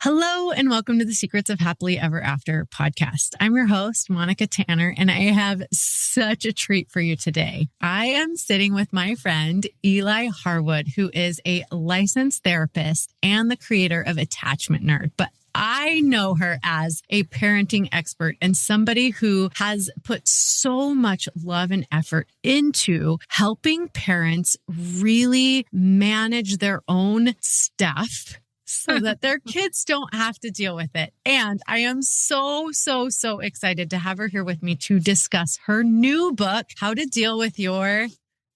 Hello and welcome to the Secrets of Happily Ever After podcast. I'm your host, Monica Tanner, and I have such a treat for you today. I am sitting with my friend, Eli Harwood, who is a licensed therapist and the creator of Attachment Nerd. But I know her as a parenting expert and somebody who has put so much love and effort into helping parents really manage their own stuff so that their kids don't have to deal with it. And I am so excited to have her here with me to discuss her new book, How to Deal with Your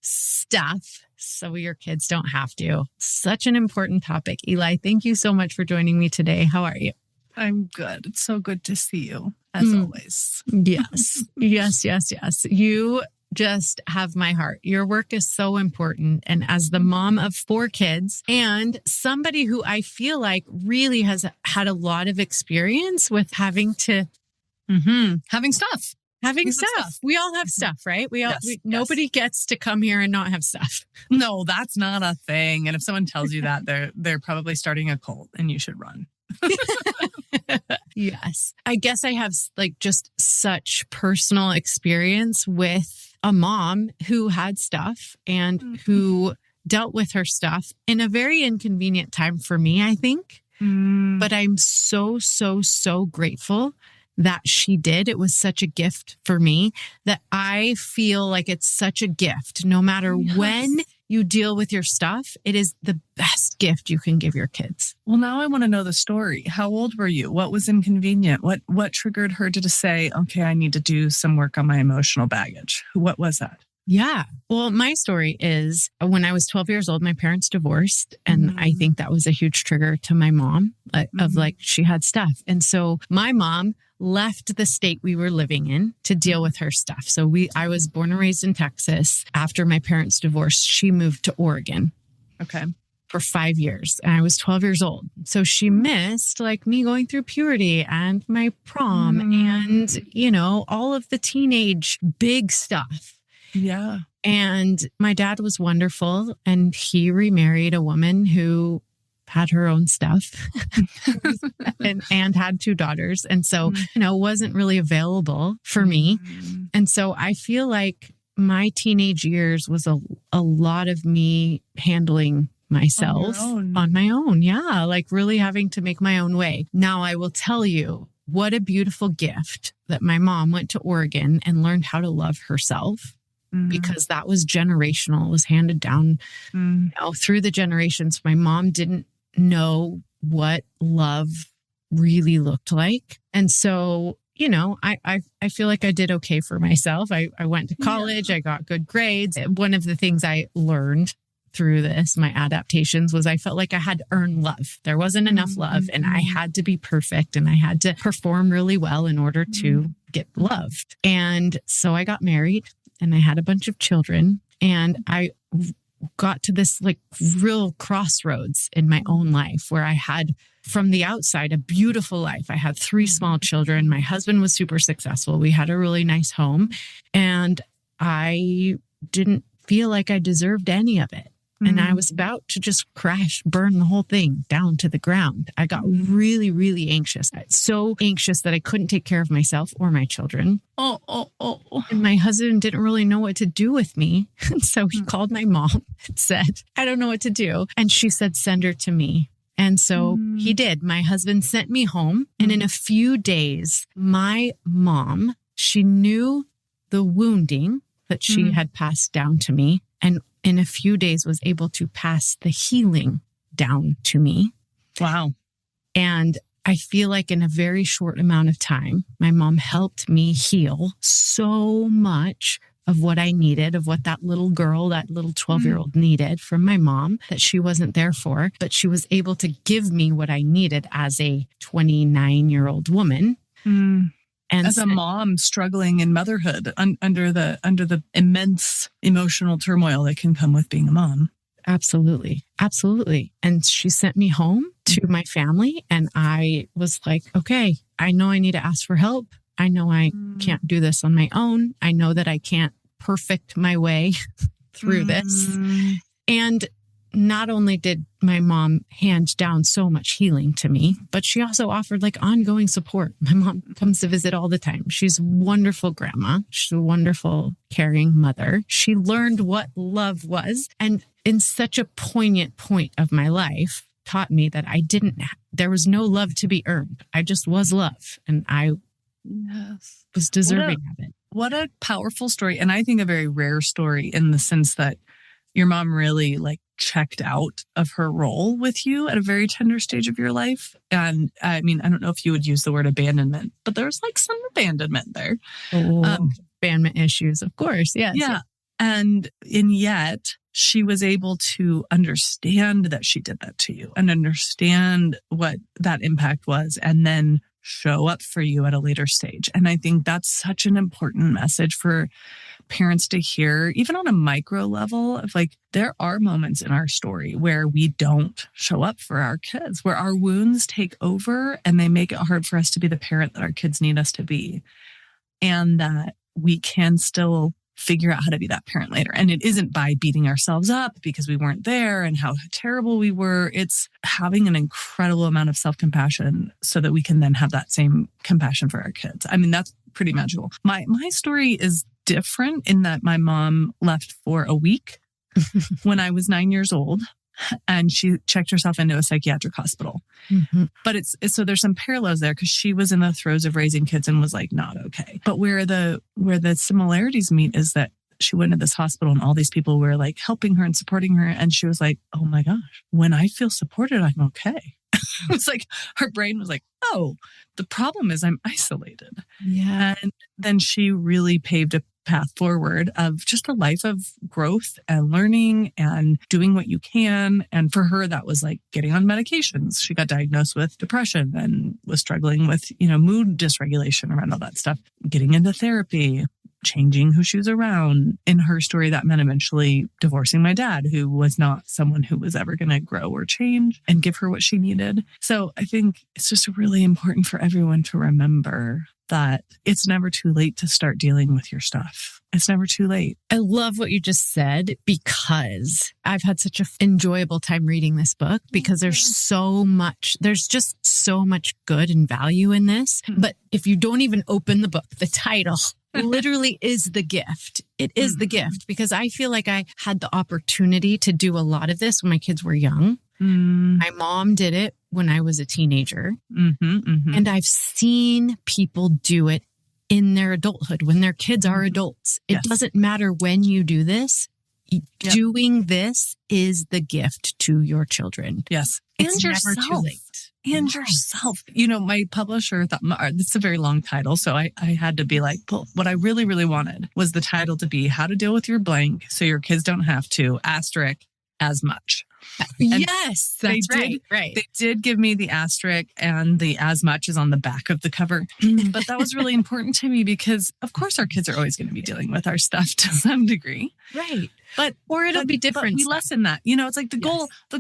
Stuff so your kids don't have to. Such an important topic. Eli, thank you so much for joining me today. How are you? I'm good. It's so good to see you, as always. Yes. You just have my heart. Your work is so important. And as the mom of 4 kids and somebody who I feel like really has had a lot of experience with having to having stuff. We all have stuff, right? Nobody gets to come here and not have stuff. No, that's not a thing. And if someone tells you that, they're probably starting a cult and you should run. Yes. I guess I have just such personal experience with a mom who had stuff and who dealt with her stuff in a very inconvenient time for me, I think. But I'm so grateful that she did. It was such a gift for me that I feel like it's such a gift. No matter when you deal with your stuff, it is the best gift you can give your kids. Well, now I want to know the story. How old were you? What was inconvenient? What triggered her to just say, okay, I need to do some work on my emotional baggage? What was that? Yeah. Well, my story is when I was 12 years old, my parents divorced. And I think that was a huge trigger to my mom of she had stuff. And so my mom left the state we were living in to deal with her stuff. So I was born and raised in Texas. After my parents divorced, she moved to Oregon. Okay. For 5 years. And I was 12 years old. So she missed me going through puberty and my prom and, all of the teenage big stuff. Yeah. And my dad was wonderful and he remarried a woman who had her own stuff and had 2 daughters. And so, wasn't really available for me. And so I feel like my teenage years was a lot of me handling myself on my own. Yeah. Really having to make my own way. Now I will tell you what a beautiful gift that my mom went to Oregon and learned how to love herself. Because that was generational. It was handed down through the generations. My mom didn't know what love really looked like. And so, I feel like I did okay for myself. I went to college. I got good grades. One of the things I learned through this, my adaptations, was I felt like I had to earn love. There wasn't enough love and I had to be perfect and I had to perform really well in order to get loved. And so I got married. And I had a bunch of children and I got to this real crossroads in my own life where I had from the outside a beautiful life. I had 3 small children. My husband was super successful. We had a really nice home and I didn't feel like I deserved any of it. And I was about to just burn the whole thing down to the ground. I got really anxious. So anxious that I couldn't take care of myself or my children. And my husband didn't really know what to do with me. And so he called my mom and said, I don't know what to do. And she said, send her to me. And so he did. My husband sent me home. And in a few days, my mom, she knew the wounding that she had passed down to me. And in a few days was able to pass the healing down to me. Wow. And I feel like in a very short amount of time, my mom helped me heal so much of what I needed, of what that little girl, that little 12-year-old needed from my mom that she wasn't there for, but she was able to give me what I needed as a 29-year-old woman. And as a mom struggling in motherhood under the immense emotional turmoil that can come with being a mom. Absolutely. And she sent me home to my family and I was like, okay, I know I need to ask for help. I know I can't do this on my own. I know that I can't perfect my way through this. And not only did my mom hand down so much healing to me, but she also offered like ongoing support. My mom comes to visit all the time. She's a wonderful grandma. She's a wonderful, caring mother. She learned what love was. And in such a poignant point of my life, taught me that there was no love to be earned. I just was love. And I was deserving of it. What a powerful story. And I think a very rare story in the sense that your mom really like checked out of her role with you at a very tender stage of your life. And I mean, I don't know if you would use the word abandonment, but there's like some abandonment there. Abandonment issues, of course. Yes. Yeah. And yet she was able to understand that she did that to you and understand what that impact was and then show up for you at a later stage. And I think that's such an important message for parents to hear, even on a micro level of like, there are moments in our story where we don't show up for our kids, where our wounds take over and they make it hard for us to be the parent that our kids need us to be. And that we can still figure out how to be that parent later. And it isn't by beating ourselves up because we weren't there and how terrible we were. It's having an incredible amount of self-compassion so that we can then have that same compassion for our kids. I mean, that's pretty magical. My story is different in that my mom left for a week when I was 9 years old. And she checked herself into a psychiatric hospital. Mm-hmm. But so there's some parallels there because she was in the throes of raising kids and was like not okay. But where the similarities meet is that she went to this hospital and all these people were like helping her and supporting her. And she was like, oh my gosh, when I feel supported, I'm okay. It's like her brain was like, oh, the problem is I'm isolated. Yeah. And then she really paved a path forward of just a life of growth and learning and doing what you can. And for her, that was like getting on medications. She got diagnosed with depression and was struggling with, mood dysregulation around all that stuff, getting into therapy, changing who she was around. In her story, that meant eventually divorcing my dad, who was not someone who was ever going to grow or change and give her what she needed. So I think it's just really important for everyone to remember that it's never too late to start dealing with your stuff. It's never too late. I love what you just said because I've had such an enjoyable time reading this book because there's just so much good and value in this. But if you don't even open the book, the title literally is the gift. It is the gift because I feel like I had the opportunity to do a lot of this when my kids were young. My mom did it when I was a teenager. And I've seen people do it in their adulthood when their kids are adults. It doesn't matter when you do this. Doing this is the gift to your children. Yes. It's never too late. And yourself. My publisher thought, this is a very long title. So I had to be like, well, what I really, really wanted was the title to be How to Deal with Your Blank So Your Kids Don't Have to, asterisk, as much. Yes, that's right. They did give me the asterisk and the as much is on the back of the cover. But that was really important to me because, of course, our kids are always going to be dealing with our stuff to some degree. Right. Or it'll be different. But we lessen that. It's like the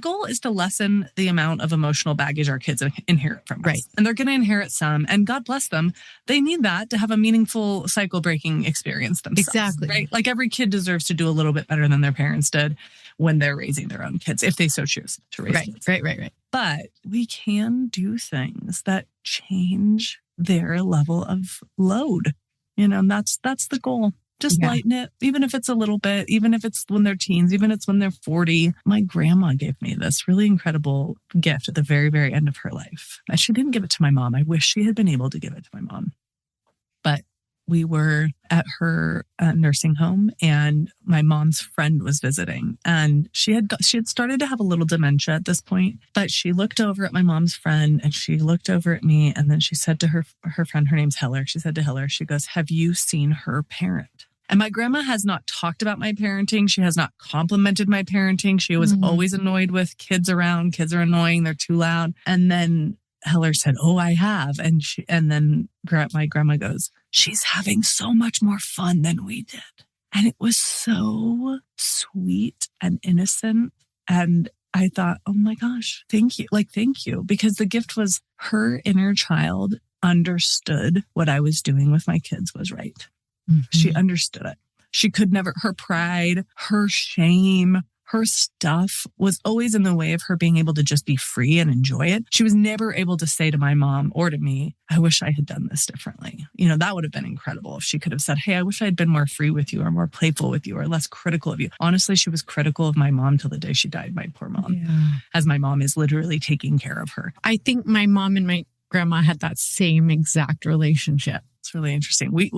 goal is to lessen the amount of emotional baggage our kids inherit from us. Right. And they're going to inherit some. And God bless them. They need that to have a meaningful cycle breaking experience themselves. Exactly. Right. Like every kid deserves to do a little bit better than their parents did when they're raising their own kids, if they so choose to raise kids. Right. But we can do things that change their level of load. And that's the goal. Just lighten it, even if it's a little bit, even if it's when they're teens, even if it's when they're 40. My grandma gave me this really incredible gift at the very, very end of her life. She didn't give it to my mom. I wish she had been able to give it to my mom. But we were at her nursing home and my mom's friend was visiting and she had started to have a little dementia at this point, but she looked over at my mom's friend and she looked over at me and then she said to her friend, her name's Heller. She said to Heller, she goes, have you seen her parent? And my grandma has not talked about my parenting. She has not complimented my parenting. She was always annoyed with kids around. Kids are annoying. They're too loud. And then Heller said, oh, I have. And then my grandma goes, she's having so much more fun than we did. And it was so sweet and innocent. And I thought, oh my gosh, thank you. Thank you. Because the gift was her inner child understood what I was doing with my kids was right. She understood it. She could never, her pride, her shame, her stuff was always in the way of her being able to just be free and enjoy it. She was never able to say to my mom or to me, I wish I had done this differently. That would have been incredible if she could have said, hey, I wish I had been more free with you or more playful with you or less critical of you. Honestly, she was critical of my mom till the day she died, my poor mom, as my mom is literally taking care of her. I think my mom and my grandma had that same exact relationship. It's really interesting. We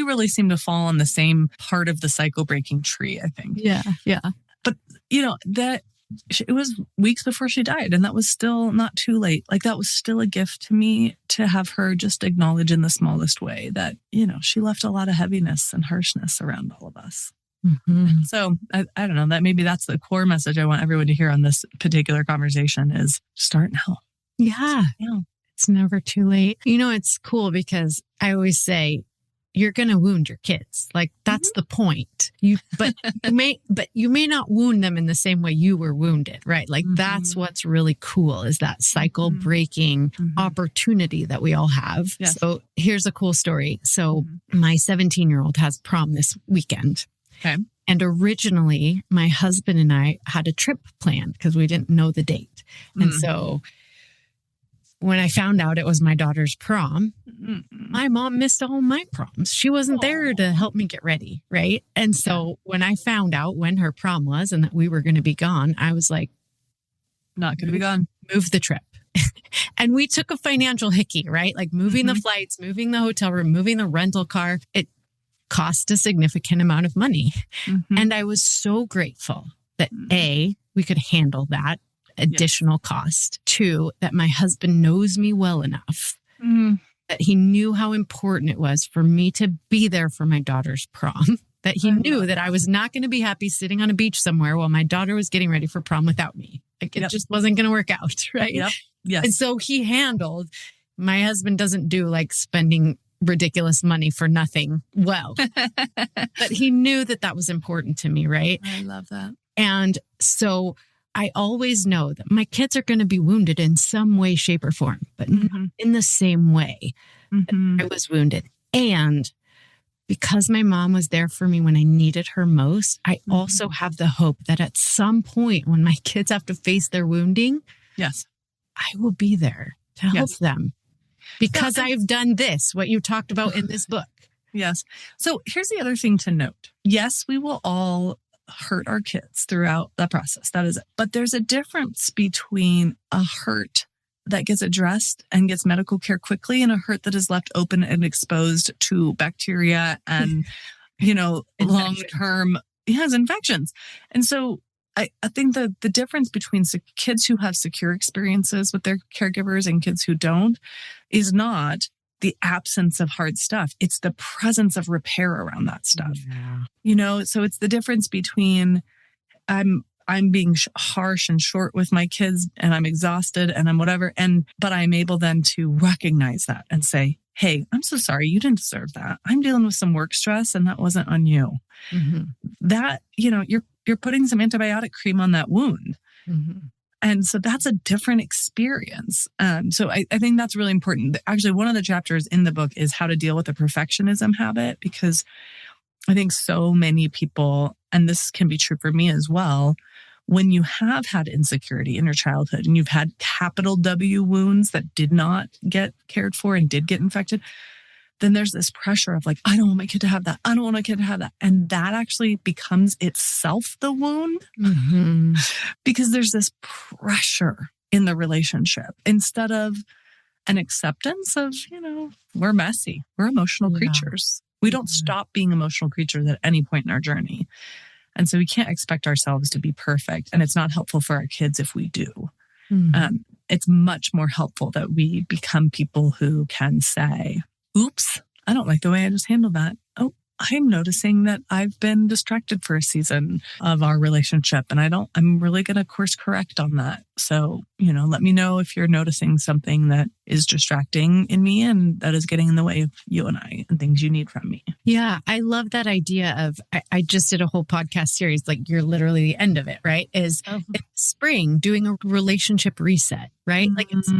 really seem to fall on the same part of the cycle breaking tree, I think. Yeah. But, that it was weeks before she died, and that was still not too late. Like, that was still a gift to me to have her just acknowledge in the smallest way that, she left a lot of heaviness and harshness around all of us. Mm-hmm. So I don't know, that maybe that's the core message I want everyone to hear on this particular conversation is start now. Yeah. Start now. It's never too late. It's cool because I always say, you're going to wound your kids. Like, that's the point. But you may not wound them in the same way you were wounded, right? Like, that's what's really cool is that cycle breaking opportunity that we all have. Yes. So here's a cool story. So my 17-year-old has prom this weekend. Okay. And originally my husband and I had a trip planned because we didn't know the date. And so when I found out it was my daughter's prom, my mom missed all my proms. She wasn't there to help me get ready, right? And so when I found out when her prom was and that we were going to be gone, I was like, not going to be gone. Move the trip. And we took a financial hickey, right? Like moving the flights, moving the hotel room, moving the rental car. It cost a significant amount of money. And I was so grateful that A, we could handle that additional cost. 2, that my husband knows me well enough that he knew how important it was for me to be there for my daughter's prom, that he knew that I was not going to be happy sitting on a beach somewhere while my daughter was getting ready for prom without me. Like, it just wasn't going to work out, right? Yep. Yes. And so he handled, my husband doesn't do like spending ridiculous money for nothing well, but he knew that that was important to me, right? I love that. And so I always know that my kids are going to be wounded in some way, shape, or form, but not in the same way that I was wounded. And because my mom was there for me when I needed her most, I also have the hope that at some point when my kids have to face their wounding, yes, I will be there to help them because I've done this, what you talked about in this book. Yes. So here's the other thing to note. Yes, we will all hurt our kids throughout the process. That is it. But there's a difference between a hurt that gets addressed and gets medical care quickly and a hurt that is left open and exposed to bacteria and, long-term infections. And so I think the difference between kids who have secure experiences with their caregivers and kids who don't is not the absence of hard stuff. It's the presence of repair around that stuff. Yeah. So it's the difference between I'm being harsh and short with my kids and I'm exhausted and I'm whatever. But I'm able then to recognize that and say, hey, I'm so sorry. You didn't deserve that. I'm dealing with some work stress and that wasn't on you. That, you're putting some antibiotic cream on that wound. And so that's a different experience. So I think that's really important. Actually, one of the chapters in the book is how to deal with the perfectionism habit, because I think so many people, and this can be true for me as well, when you have had insecurity in your childhood and you've had capital W wounds that did not get cared for and did get infected, then there's this pressure of like, I don't want my kid to have that. I don't want my kid to have that. And that actually becomes itself the wound because there's this pressure in the relationship instead of an acceptance of, we're messy. We're emotional creatures. We don't stop being emotional creatures at any point in our journey. And so we can't expect ourselves to be perfect. And it's not helpful for our kids if we do. It's much more helpful that we become people who can say, oops, I don't like the way I just handled that. Oh, I'm noticing that I've been distracted for a season of our relationship and I'm really going to course correct on that. So, let me know if you're noticing something that is distracting in me and that is getting in the way of you and I and things you need from me. Yeah. I love that idea of, I just did a whole podcast series, like you're literally the end of it, right? Is it's spring doing a relationship reset, right? Like it's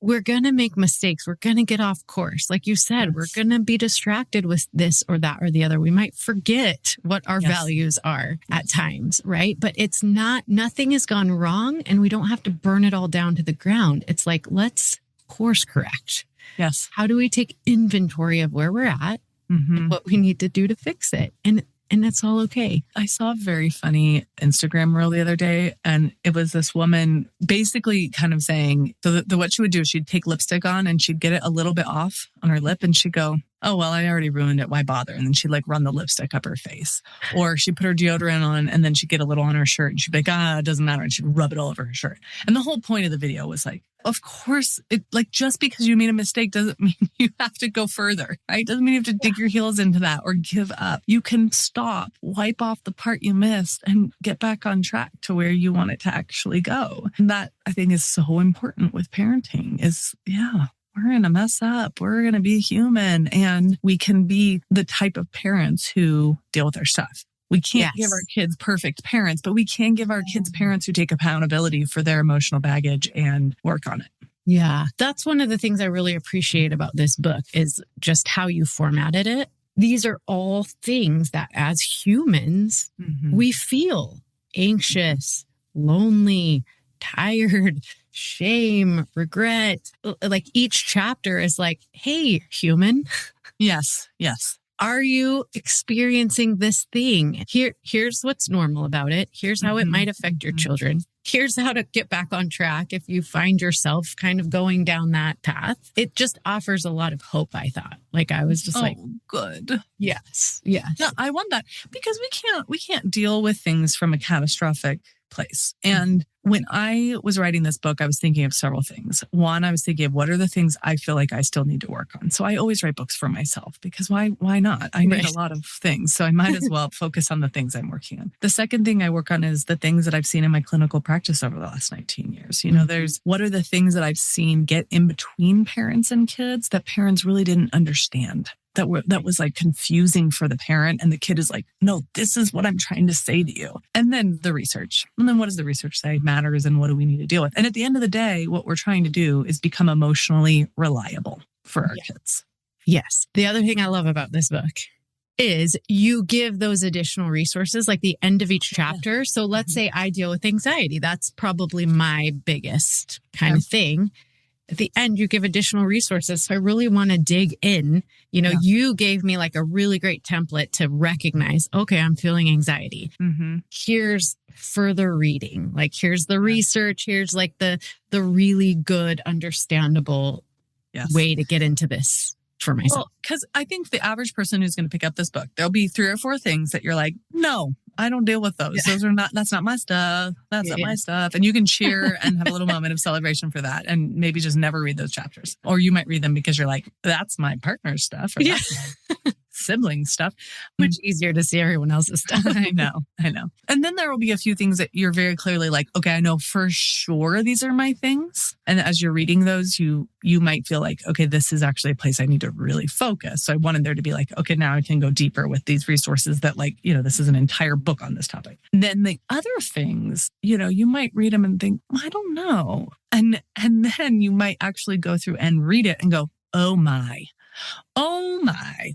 we're going to make mistakes. We're going to get off course. Like you said, we're going to be distracted with this or that or the other. We might forget what our values are at times, right? But it's nothing has gone wrong, and we don't have to burn it all down to the ground. It's like, let's course correct. Yes. How do we take inventory of where we're at and what we need to do to fix it? And that's all okay. I saw a very funny Instagram reel the other day, and it was this woman basically kind of saying, so what she would do is she'd take lipstick on and she'd get it a little bit off on her lip, and she'd go, oh, well, I already ruined it. Why bother? And then she'd like run the lipstick up her face. Or she'd put her deodorant on and then she'd get a little on her shirt and she'd be like, it doesn't matter. And she'd rub it all over her shirt. And the whole point of the video was like, of course, just because you made a mistake doesn't mean you have to go further, right? Doesn't mean you have to dig your heels into that or give up. You can stop, wipe off the part you missed, and get back on track to where you want it to actually go. And that, I think, is so important with parenting is, we're going to mess up. We're going to be human, and we can be the type of parents who deal with our stuff. We can't give our kids perfect parents, but we can give our kids parents who take accountability for their emotional baggage and work on it. Yeah, that's one of the things I really appreciate about this book is just how you formatted it. These are all things that as humans, we feel anxious, lonely, tired, shame, regret. Like each chapter is like, hey, human. Yes. Are you experiencing this thing? Here's what's normal about it. Here's how it might affect your children. Here's how to get back on track if you find yourself kind of going down that path. It just offers a lot of hope, I thought. Like I was just good. Yes. Yeah, I want that because we can't deal with things from a catastrophic place. And when I was writing this book, I was thinking of several things. One, I was thinking of what are the things I feel like I still need to work on. So I always write books for myself because why not? I need a lot of things. So I might as well focus on the things I'm working on. The second thing I work on is the things that I've seen in my clinical practice over the last 19 years. You know, there's what are the things that I've seen get in between parents and kids that parents really didn't understand. That was like confusing for the parent, and the kid is like, no, this is what I'm trying to say to you. And then the research. And then what does the research say matters and what do we need to deal with? And at the end of the day, what we're trying to do is become emotionally reliable for our kids. Yes. The other thing I love about this book is you give those additional resources like the end of each chapter. So let's say I deal with anxiety. That's probably my biggest kind of thing. At the end, you give additional resources. So I really want to dig in. You know, you gave me like a really great template to recognize, okay, I'm feeling anxiety. Here's further reading. Like, here's the research. Here's like the really good, understandable way to get into this for myself. Well, because I think the average person who's going to pick up this book, there'll be 3 or 4 things that you're like, no, I don't deal with those. Those are that's not my stuff. That's not my stuff. And you can cheer and have a little moment of celebration for that and maybe just never read those chapters. Or you might read them because you're like, that's my partner's stuff. Or that's my sibling stuff. Much easier to see everyone else's stuff. I know. And then there will be a few things that you're very clearly like, okay, I know for sure these are my things. And as you're reading those, you might feel like, okay, this is actually a place I need to really focus. So I wanted there to be like, okay, now I can go deeper with these resources that like, you know, this is an entire book on this topic. Then the other things, you know, you might read them and think, I don't know. And then you might actually go through and read it and go, oh my,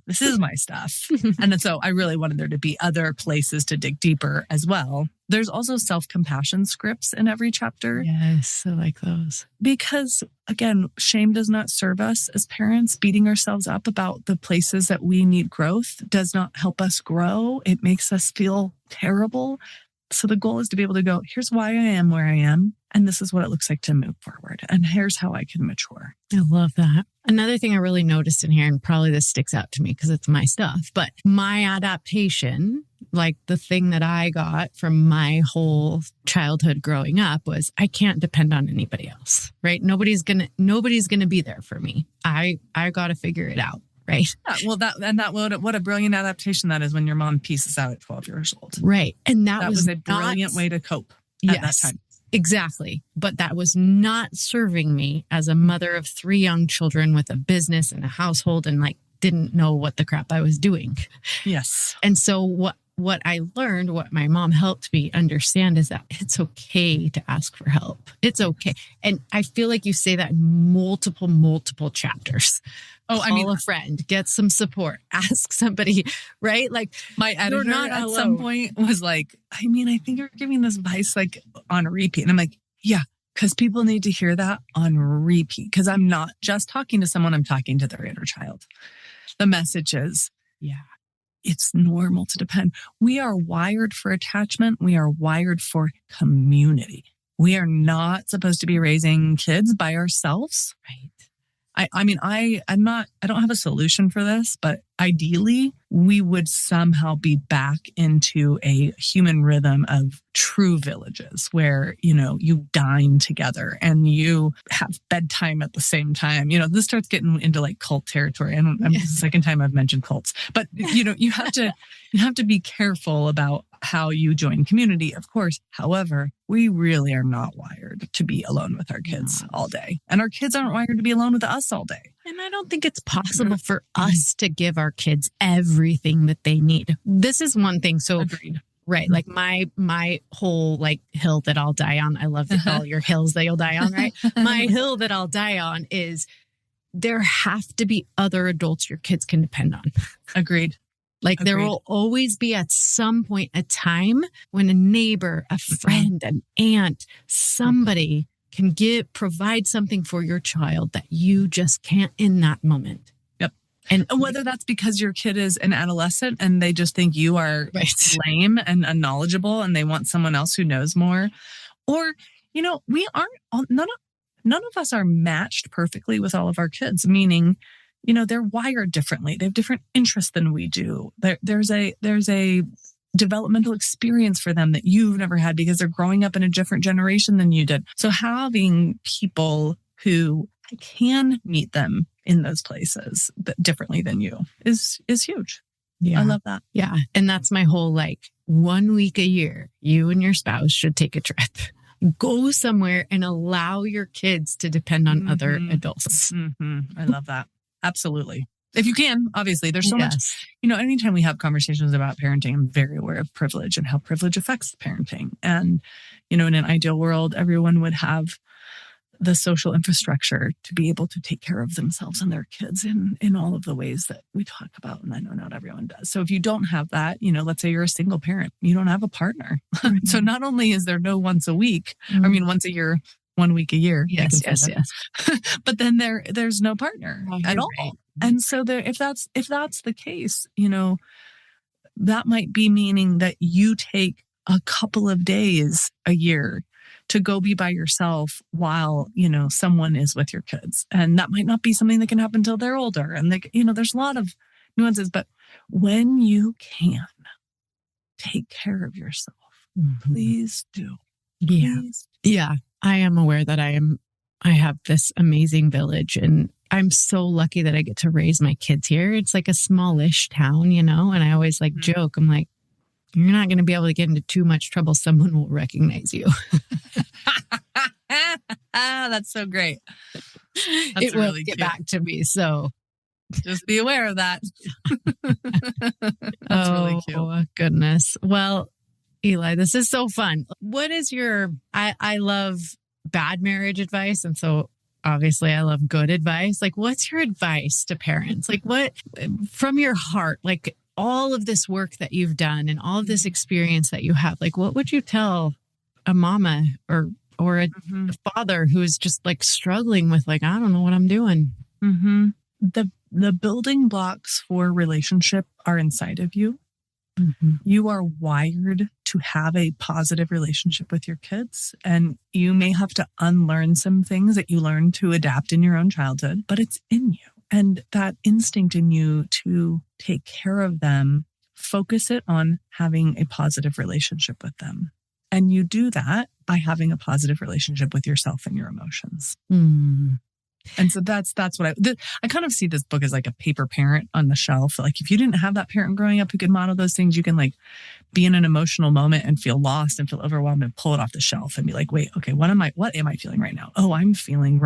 this is my stuff. And then, so I really wanted there to be other places to dig deeper as well. There's also self-compassion scripts in every chapter. Yes, I like those. Because again, shame does not serve us as parents. Beating ourselves up about the places that we need growth does not help us grow. It makes us feel terrible. So the goal is to be able to go, here's why I am where I am. And this is what it looks like to move forward. And here's how I can mature. I love that. Another thing I really noticed in here, and probably this sticks out to me because it's my stuff, but my adaptation, like the thing that I got from my whole childhood growing up was I can't depend on anybody else, right? Nobody's going to be there for me. I got to figure it out. Right. Yeah, well, what a brilliant adaptation that is when your mom pieces out at 12 years old. Right. And that was a brilliant way to cope at that time. Exactly. But that was not serving me as a mother of 3 young children with a business and a household and like didn't know what the crap I was doing. Yes. And so what I learned, what my mom helped me understand is that it's okay to ask for help. It's okay. And I feel like you say that in multiple chapters. Oh, I mean, call a friend, get some support, ask somebody, right? Like my editor not at alone. some point was like, I mean, I think you're giving this advice like on repeat. And I'm like, yeah, because people need to hear that on repeat. Because I'm not just talking to someone, I'm talking to their inner child. The message is, yeah, it's normal to depend. We are wired for attachment. We are wired for community. We are not supposed to be raising kids by ourselves. right. I mean, I don't have a solution for this, but ideally we would somehow be back into a human rhythm of true villages where, you dine together and you have bedtime at the same time. This starts getting into like cult territory. I'm the second time I've mentioned cults, but you have to be careful about how you join community, of course. However, we really are not wired to be alone with our kids all day. And our kids aren't wired to be alone with us all day. And I don't think it's possible for us to give our kids everything that they need. This is one thing. So, agreed. Right. Like my whole like hill that I'll die on. I love all your hills that you'll die on, right? My hill that I'll die on is there have to be other adults your kids can depend on. Agreed. Like there will always be at some point a time when a neighbor, a friend, an aunt, somebody can provide something for your child that you just can't in that moment. Yep. And whether that's because your kid is an adolescent and they just think you are lame and unknowledgeable and they want someone else who knows more, or, we aren't, none of us are matched perfectly with all of our kids, meaning, they're wired differently. They have different interests than we do. There's a developmental experience for them that you've never had because they're growing up in a different generation than you did. So having people who can meet them in those places differently than you is huge. Yeah. I love that. Yeah. And that's my whole 1 week a year, you and your spouse should take a trip. Go somewhere and allow your kids to depend on other adults. I love that. Absolutely. If you can, obviously, there's so much, anytime we have conversations about parenting, I'm very aware of privilege and how privilege affects parenting. And, in an ideal world, everyone would have the social infrastructure to be able to take care of themselves and their kids in all of the ways that we talk about. And I know not everyone does. So if you don't have that, let's say you're a single parent, you don't have a partner. So not only is there no once a week, once a year, 1 week a year. Yes. But then there's no partner at all. Right. And so if that's the case, that might be meaning that you take a couple of days a year to go be by yourself while, someone is with your kids. And that might not be something that can happen until they're older. And there's a lot of nuances, but when you can take care of yourself, please do. Please do. Yeah. I am aware that I have this amazing village and I'm so lucky that I get to raise my kids here. It's like a smallish town, and I always joke. I'm like, you're not going to be able to get into too much trouble. Someone will recognize you. That's so great. It will really get back to me. So just be aware of that. That's really cute. Oh, goodness. Well, Eli, this is so fun. What is I love bad marriage advice. And so obviously I love good advice. What's your advice to parents? What from your heart, all of this work that you've done and all of this experience that you have, what would you tell a mama or a father who is just struggling with I don't know what I'm doing? The building blocks for relationship are inside of you. You are wired to have a positive relationship with your kids, and you may have to unlearn some things that you learned to adapt in your own childhood, but it's in you. And that instinct in you to take care of them, focus it on having a positive relationship with them. And you do that by having a positive relationship with yourself and your emotions. And so that's what I kind of see this book as a paper parent on the shelf. If you didn't have that parent growing up who could model those things, you can be in an emotional moment and feel lost and feel overwhelmed and pull it off the shelf and be wait, okay, what am I feeling right now? Oh, I'm feeling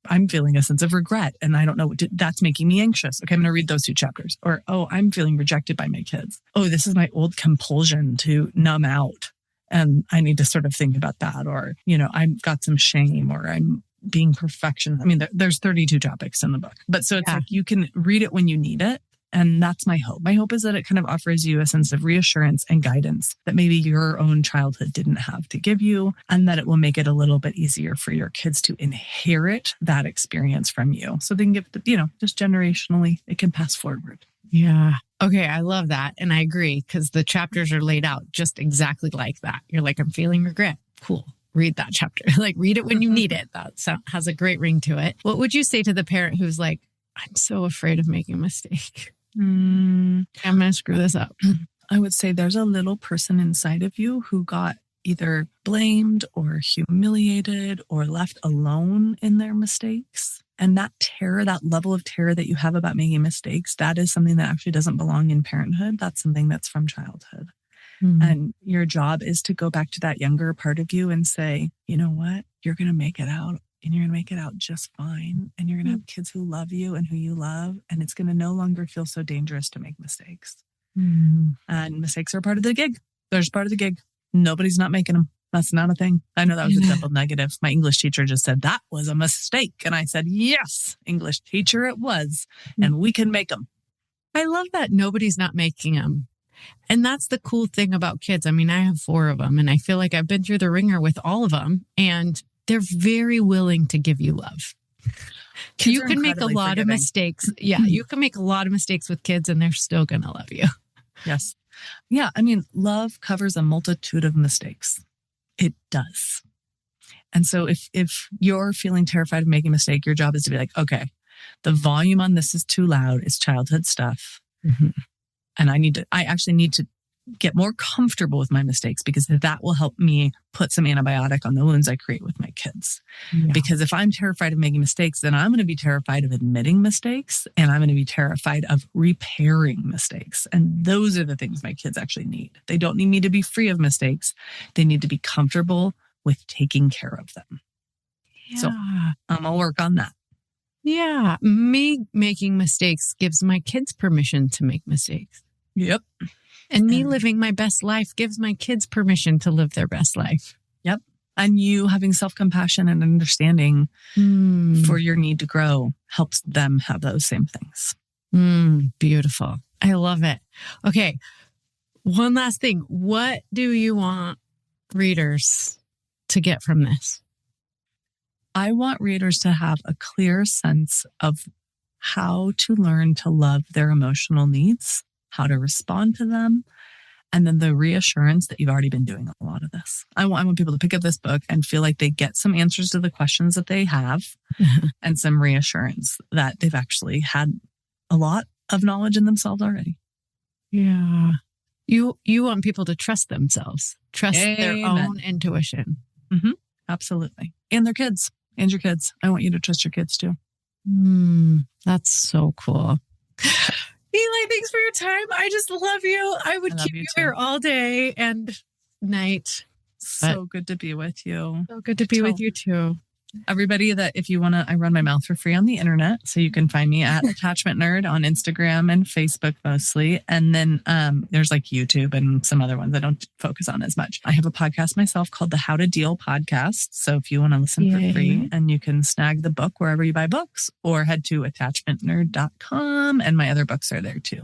I'm feeling a sense of regret and I don't know that's making me anxious. Okay, I'm going to read those 2 chapters. Or, oh, I'm feeling rejected by my kids. Oh, this is my old compulsion to numb out. And I need to sort of think about that. Or, I've got some shame or I'm being perfection. I mean, there's 32 topics in the book, but so it's like you can read it when you need it. And that's my hope. My hope is that it kind of offers you a sense of reassurance and guidance that maybe your own childhood didn't have to give you, and that it will make it a little bit easier for your kids to inherit that experience from you. So they can give, just generationally, it can pass forward. Yeah. Okay. I love that. And I agree because the chapters are laid out just exactly like that. You're like, I'm feeling regret. Cool. Read that chapter. Like read it when you need it. That has a great ring to it. What would you say to the parent who's like, I'm so afraid of making a mistake. I'm going to screw this up. I would say there's a little person inside of you who got either blamed or humiliated or left alone in their mistakes. And that terror, that level of terror that you have about making mistakes, that is something that actually doesn't belong in parenthood. That's something that's from childhood. And your job is to go back to that younger part of you and say, you know what? You're going to make it out. And you're going to make it out just fine. And you're going to have kids who love you and who you love. And it's going to no longer feel so dangerous to make mistakes. And mistakes are part of the gig. They're just part of the gig. Nobody's not making them. That's not a thing. I know that was a double negative. My English teacher just said that was a mistake. And I said, yes, English teacher, it was. And we can make them. I love that nobody's not making them. And that's the cool thing about kids. I mean, I have 4 of them and I feel like I've been through the ringer with all of them. And they're very willing to give you love. You can make a lot of mistakes. Yeah, you can make a lot of mistakes with kids and they're still going to love you. Yes. Yeah. I mean, love covers a multitude of mistakes. It does. And so if you're feeling terrified of making a mistake, your job is to be like, okay, the volume on this is too loud. It's childhood stuff. And I actually need to get more comfortable with my mistakes because that will help me put some antibiotic on the wounds I create with my kids. Because if I'm terrified of making mistakes, then I'm going to be terrified of admitting mistakes and I'm going to be terrified of repairing mistakes. And those are the things my kids actually need. They don't need me to be free of mistakes. They need to be comfortable with taking care of them. So I'm going to work on that. Yeah. Me making mistakes gives my kids permission to make mistakes. Yep. And me living my best life gives my kids permission to live their best life. Yep. And you having self-compassion and understanding for your need to grow helps them have those same things. Beautiful. I love it. Okay. One last thing. What do you want readers to get from this? I want readers to have a clear sense of how to learn to love their emotional needs, how to respond to them, and then the reassurance that you've already been doing a lot of this. I want people to pick up this book and feel like they get some answers to the questions that they have and some reassurance that they've actually had a lot of knowledge in themselves already. Yeah. You want people to trust themselves, trust their own intuition. Absolutely. And their kids and your kids. I want you to trust your kids too. That's so cool. Eli, thanks for your time. I just love you. I would keep you here all day and night. So good to be with you. So good to be with you too. Everybody that if you want to, I run my mouth for free on the internet. So you can find me at Attachment Nerd on Instagram and Facebook mostly. And then there's like YouTube and some other ones I don't focus on as much. I have a podcast myself called the How to Deal podcast. So if you want to listen for free and you can snag the book wherever you buy books or head to attachmentnerd.com and my other books are there too.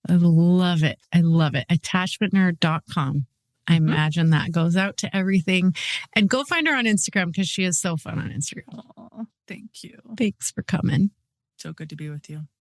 I love it. I love it. Attachmentnerd.com. I imagine that goes out to everything. And go find her on Instagram because she is so fun on Instagram. Oh, thank you. Thanks for coming. So good to be with you.